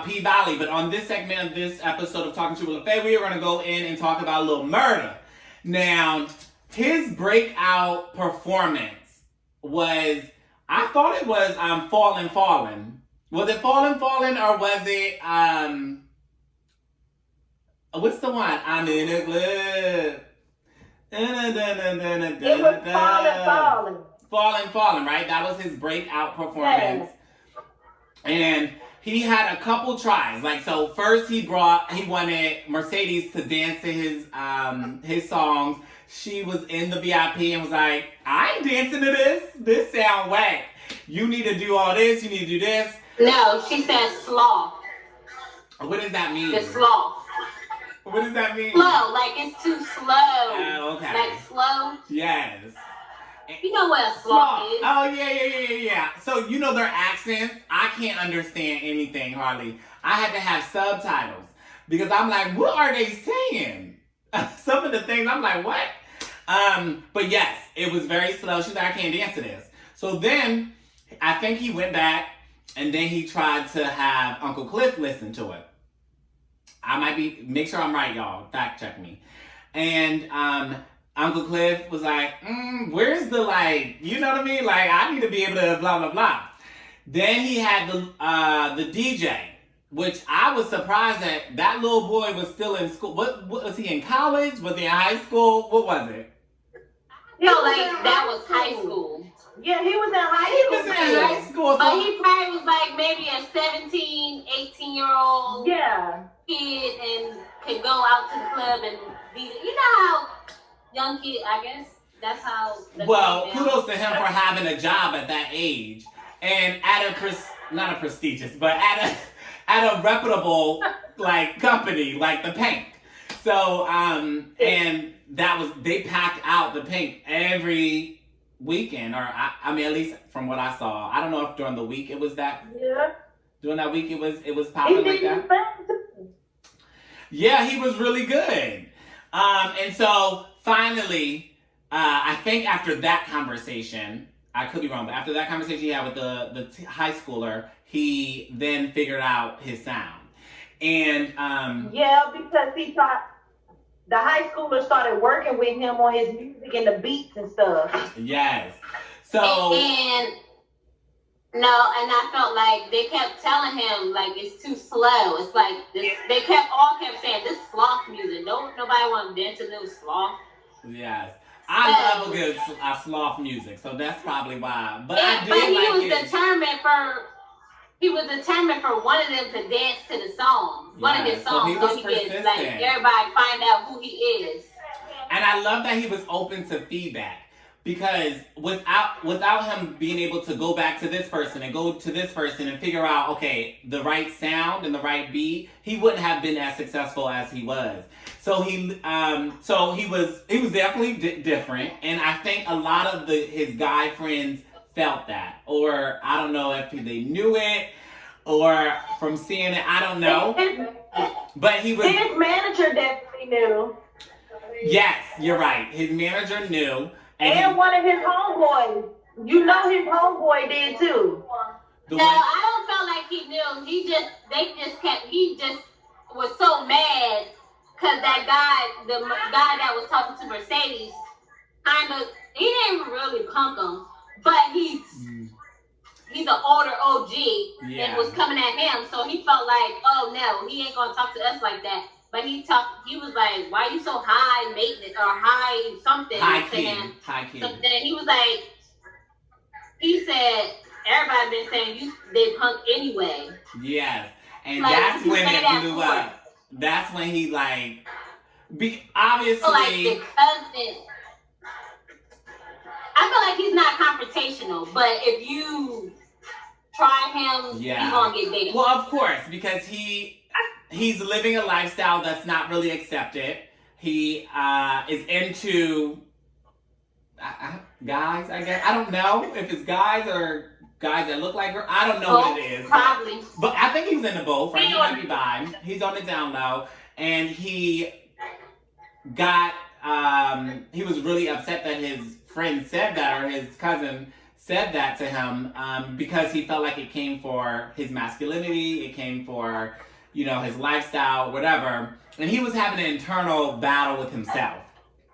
about P-Valley, but on this segment of this episode of Talking to LeFe, we are going to go in and talk about Lil Murda. Now, his breakout performance was, I thought it was Fallin' Fallin'. Was it Fallin' Fallin' or was it, what's the one? I'm in a club. It was Fallin' Fallin'. Fallin' Fallin', right? That was his breakout performance. Yeah. And he had a couple tries. Like, so first he wanted Mercedes to dance to his songs. She was in the VIP and was like, I ain't dancing to this. This sound whack. You need to do all this. You need to do this. No, she said sloth. What does that mean? The sloth. What does that mean? Slow, like it's too slow. Oh, okay. Like slow. Yes. You know what a sloth is. Oh, yeah. So, you know their accents? I can't understand anything, hardly. I had to have subtitles. Because I'm like, what are they saying? Some of the things, I'm like, what? But yes, it was very slow. She's like, I can't dance to this. So then, I think he went back, and then he tried to have Uncle Cliff listen to it. Make sure I'm right, y'all. Fact check me. And Uncle Cliff was like, where's the, like, you know what I mean? Like, I need to be able to blah, blah, blah. Then he had the DJ, which I was surprised that little boy was still in school. What was he in college? Was he in high school? What was it? No, like, that was high school. Yeah, he was in high school. But he probably was like maybe a 17, 18-year-old kid and could go out to the club and be, you know how young kid, I guess that's how. Well, kudos to him for having a job at that age and at not a prestigious, but at a reputable like company like the Pink. So and they packed out the Pink every weekend, or I mean at least from what I saw. I don't know if during the week it was that. Yeah. During that week it was popping like that. Yeah, he was really good. And so finally, I think after that conversation, I could be wrong, but after that conversation he had with the high schooler, he then figured out his sound. And because he thought the high schooler started working with him on his music and the beats and stuff. Yes. So and I felt like they kept telling him like it's too slow. It's like this, they all kept saying this sloth music. Nobody want to dance to little sloth. Yes. I love a good sloth music, so that's probably why. But he was determined for one of them to dance to the song, one of his songs, so he could like everybody find out who he is. And I love that he was open to feedback, because without him being able to go back to this person and go to this person and figure out, okay, the right sound and the right beat, he wouldn't have been as successful as he was. So he was definitely different, and I think a lot of his guy friends felt that, or I don't know if they knew it or from seeing it, I don't know. But his manager definitely knew. Yes, you're right. His manager knew. And one of his homeboys. You know his homeboy did too. I don't feel like he knew. He just was so mad because that guy, the guy that was talking to Mercedes, he didn't really punk him, but he's an older OG and was coming at him, so he felt like, oh no, he ain't gonna talk to us like that. But he was like, why you so high maintenance or high something? High key. So then he said, everybody been saying they punk anyway. Yes. And like, that's when it blew up. That's when he obviously. So like the cousin. I feel like he's not confrontational, but if you try him, you're gonna get bigger. Well, of course, because he's living a lifestyle that's not really accepted. He is into guys, I guess. I don't know if it's guys or guys that look like her. I don't know what it is. Probably. But I think he's into both, right? He might be bi. He's on the down low. And he was really upset that his friend said that, or his cousin said that to him because he felt like it came for his masculinity, it came for, you know, his lifestyle, whatever. And he was having an internal battle with himself.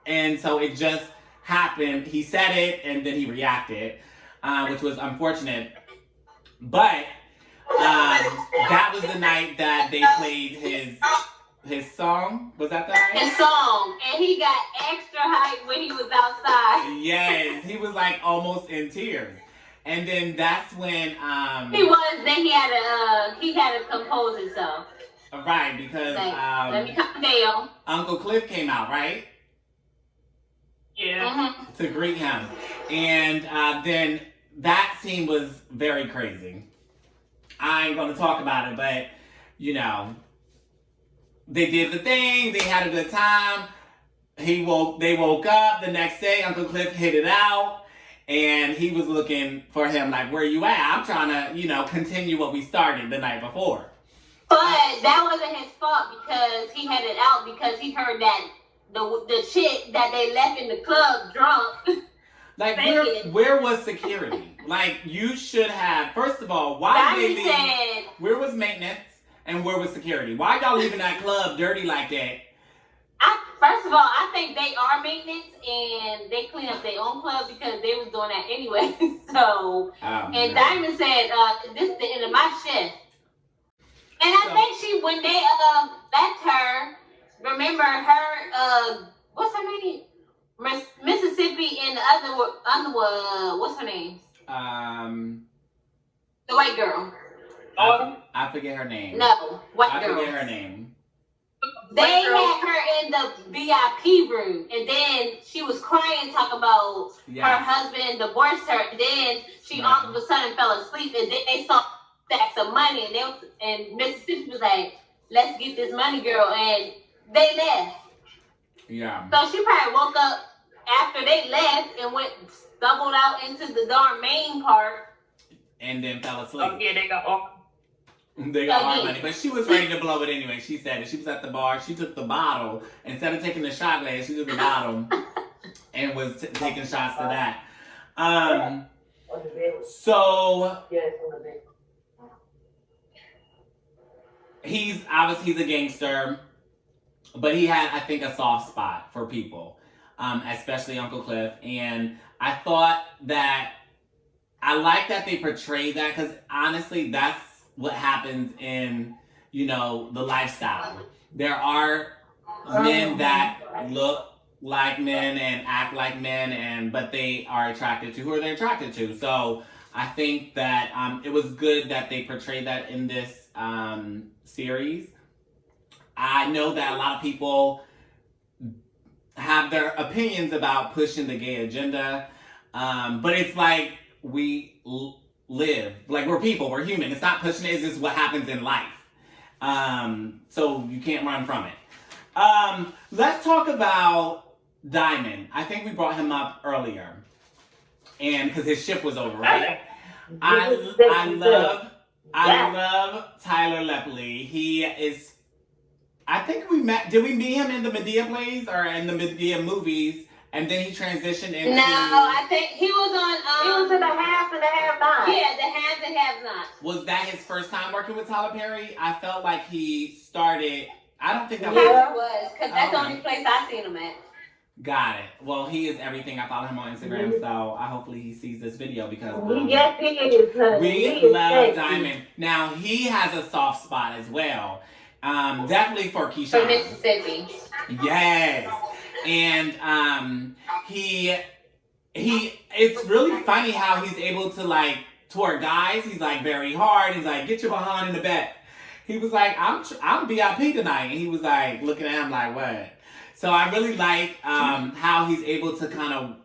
And so it just happened. He said it and then he reacted, which was unfortunate. But that was the night that they played his song. Was that the night? His song. And he got extra hype when he was outside. Yes, he was like almost in tears. And then that's when then he had to compose himself. Right, because like, let me calm down. Uncle Cliff came out, right? Yeah. To greet him. And then that scene was very crazy. I ain't gonna talk about it, but you know, they did the thing, they had a good time. They woke up the next day, Uncle Cliff hit it out, and he was looking for him like, where you at? I'm trying to, you know, continue what we started the night before. But that wasn't his fault because he had it out because he heard that the chick that they left in the club drunk. Like, where was security? Like, you should have, first of all, why did they leave? Where was maintenance and where was security? Why y'all leaving that club dirty like that? First of all, I think they are maintenance and they clean up their own club because they was doing that anyway. So, and Diamond said, this is the end of my shift. And I think when they left her, remember her, what's her name? Mississippi and the Underwood, what's her name? The white girl. I forget her name. No, white girl. I forget her name. They had her in the VIP room, and then she was crying, talking about her husband divorced her. And then she all of a sudden fell asleep, and then they saw stacks of money, and Mississippi was like, "Let's get this money, girl," and they left. Yeah. So she probably woke up after they left and stumbled out into the darn main part, and then fell asleep. Oh yeah, they got all. They got our money, but she was ready to blow it anyway. She said it. She was at the bar. She took the bottle. Instead of taking the shot glass, she took the bottle and was taking shots to that. So he's a gangster, but he had, I think, a soft spot for people, especially Uncle Cliff. And I thought that I like that they portrayed that because honestly, that's what happens in, you know, the lifestyle. There are men that look like men and act like men, but they are attracted to who are they attracted to. So I think that it was good that they portrayed that in this series. I know that a lot of people have their opinions about pushing the gay agenda, but it's like we live. Like, we're people, we're human. It's not pushing it, it's just what happens in life. So you can't run from it. Let's talk about Diamond. I think we brought him up earlier. And because his shift was over, right? I love Tyler Lepley. He is, I think did we meet him in the Medea plays or in the Medea movies? And then he transitioned into... No, I think he was on... he was in the Haves and the Have-Nots. Yeah, the Haves and Have-Nots. Was that his first time working with Tyler Perry? I felt like he started... I don't think that was... Yeah, it was, because that's the only place I seen him at. Got it. Well, he is everything. I follow him on Instagram, so hopefully he sees this video because... yes, he is. We love Diamond. Now, he has a soft spot as well. Definitely for Keyshawn. For Mississippi. Yes. And it's really funny how he's able to, like, toward guys, he's like very hard. He's like, get your behind in the back. He was like, I'm VIP tonight. And he was like looking at him like, what? So I really like how he's able to kind of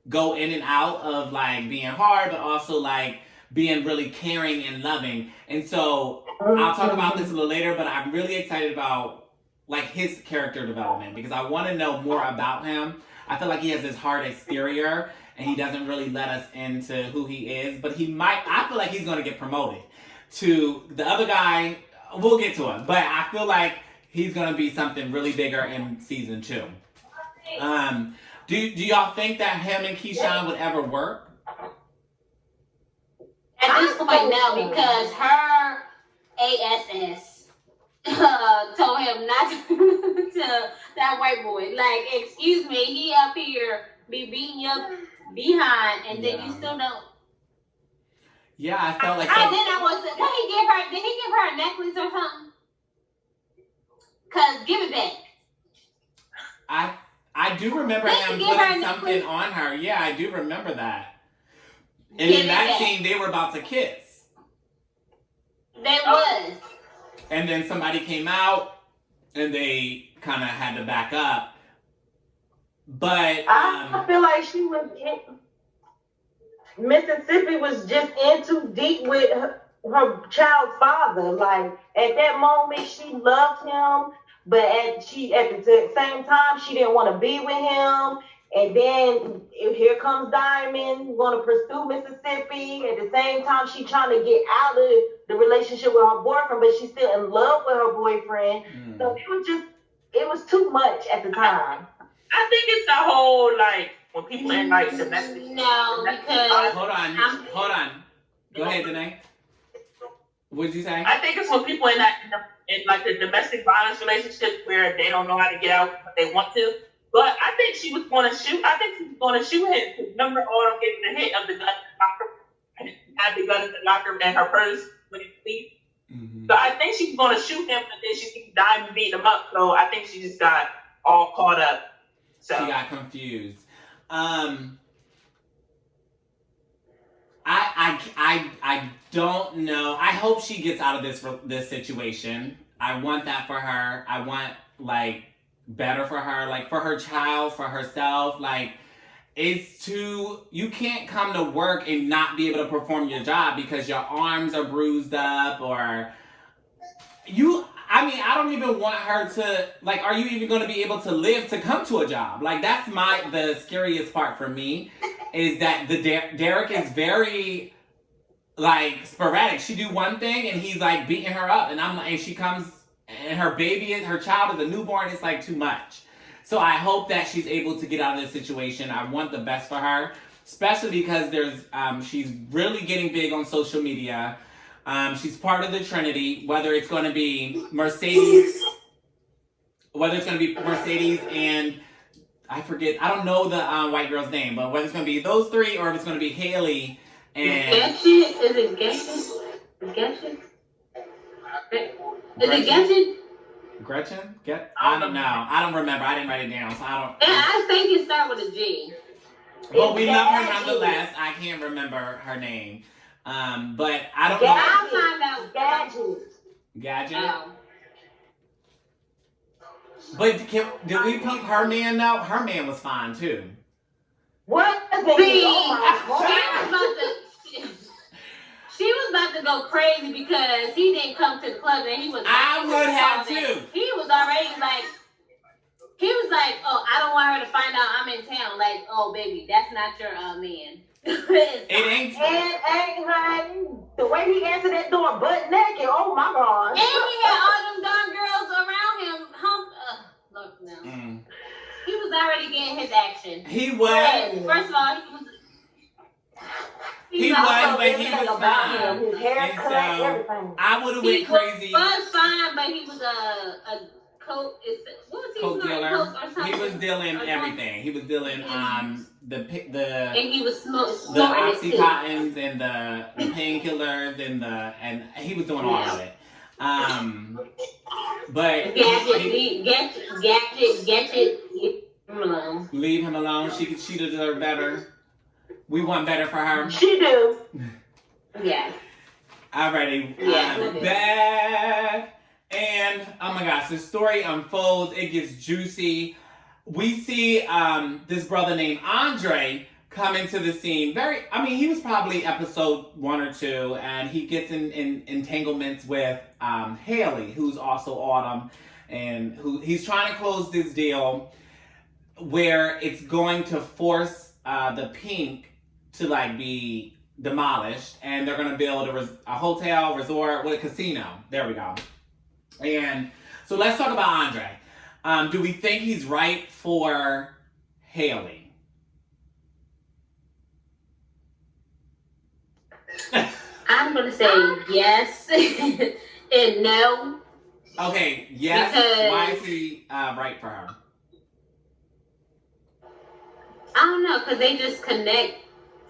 go in and out of like being hard, but also like being really caring and loving. And so I'll talk about this a little later, but I'm really excited about like his character development because I want to know more about him. I feel like he has this hard exterior and he doesn't really let us into who he is, but I feel like he's going to get promoted to the other guy. We'll get to him, but I feel like he's going to be something really bigger in season 2. Do y'all think that him and Keyshawn would ever work? At this point, no, because her ASS told him not to that white boy. Like, excuse me, he up here be beating you behind, and then you still don't. Yeah, I felt like. And then I was. What he give her? Did he give her a necklace or something? Cause give it back. I do remember him putting something on her. Yeah, I do remember that. And in that scene, they were about to kiss. They was. And then somebody came out, and they kind of had to back up. But I feel like she was Mississippi was just in too deep with her child's father. Like at that moment, she loved him, but at the same time, she didn't want to be with him. And then here comes Diamond, want to pursue Mississippi. At the same time, she trying to get out of the relationship with her boyfriend, but she's still in love with her boyfriend. So it was too much at the time. I think it's the whole, like, when people in, like, domestic. No, because... Hold on. Go ahead, Danae. What did you say? I think it's when people in like, the domestic violence relationship where they don't know how to get out, but they want to. But I think she was going to shoot. I think she was going to shoot him. Remember all of getting the hit of the gun in the locker room? Had the gun in the locker room and her purse when he leave. Mm-hmm. So I think she was going to shoot him, but then she died and beat him up. So I think she just got all caught up. So she got confused. I don't know. I hope she gets out of this situation. I want that for her. I want like better for her, like for her child, for herself. Like you can't come to work and not be able to perform your job because your arms are bruised up or I don't even want her to, like, are you even going to be able to live to come to a job? Like, that's the scariest part for me, is that Derek is very, like, sporadic. She do one thing, and he's, like, beating her up, and she comes, and her child is a newborn, it's, like, too much. So I hope that she's able to get out of this situation. I want the best for her, especially because she's really getting big on social media. She's part of the Trinity, whether it's going to be Mercedes and I don't know the white girl's name, but whether it's going to be those three or if it's going to be Haley and... Is it Gretchen? Is it Gretchen? Gretchen? I don't know. I don't remember. I didn't write it down, so I don't... Yeah, I think it starts with a G. Well, we love her nonetheless. I can't remember her name. But I don't know. I'll find out. Gadget? Oh. But did we peep her man though? Her man was fine too. What? She was about to go crazy because he didn't come to the club and he was. I would have too. He was already like. He was like, oh, I don't want her to find out I'm in town. Like, oh, baby, that's not your man. It ain't. And honey, the way he answered that door butt naked, oh my God. And he had all them darn girls around him. Look now. He was already getting his action. He was. First of all, he was, but he was fine. His haircut, everything. I would have went crazy. He was fine, but he was a coke. What was he? Coke dealer. Coke or something? He was dealing everything. He was dealing the and he was smoking the oxycontins and the painkillers and he was doing all of it. But gadget, leave him alone. She deserves better. We want better for her. She do. Yeah. Alrighty. Back. And oh my gosh, the story unfolds. It gets juicy. We see this brother named Andre come into the scene. He was probably episode 1 or 2, and he gets in entanglements with Haley, who's also Autumn, and he's trying to close this deal where it's going to force the Pink to like be demolished, and they're going to build a hotel, resort, with a casino. There we go. And so let's talk about Andre. Do we think he's right for Haley? I'm gonna say yes and no. Okay, yes. Because- Why is he right for her? I don't know, because they just connect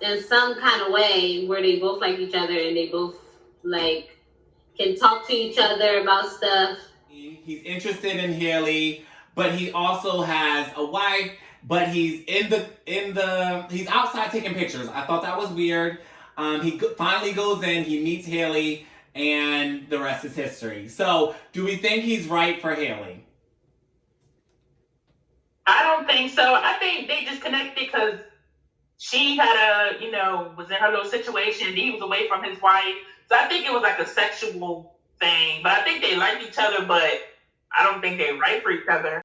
in some kind of way where they both like each other and they both like can talk to each other about stuff. He's interested in Haley, but he also has a wife. But he's he's outside taking pictures. I thought that was weird. He finally goes in. He meets Haley, and the rest is history. So, do we think he's right for Haley? I don't think so. I think they just connected because she had was in her little situation. He was away from his wife. So I think it was like a sexual thing. But I think they like each other, but I don't think they're right for each other.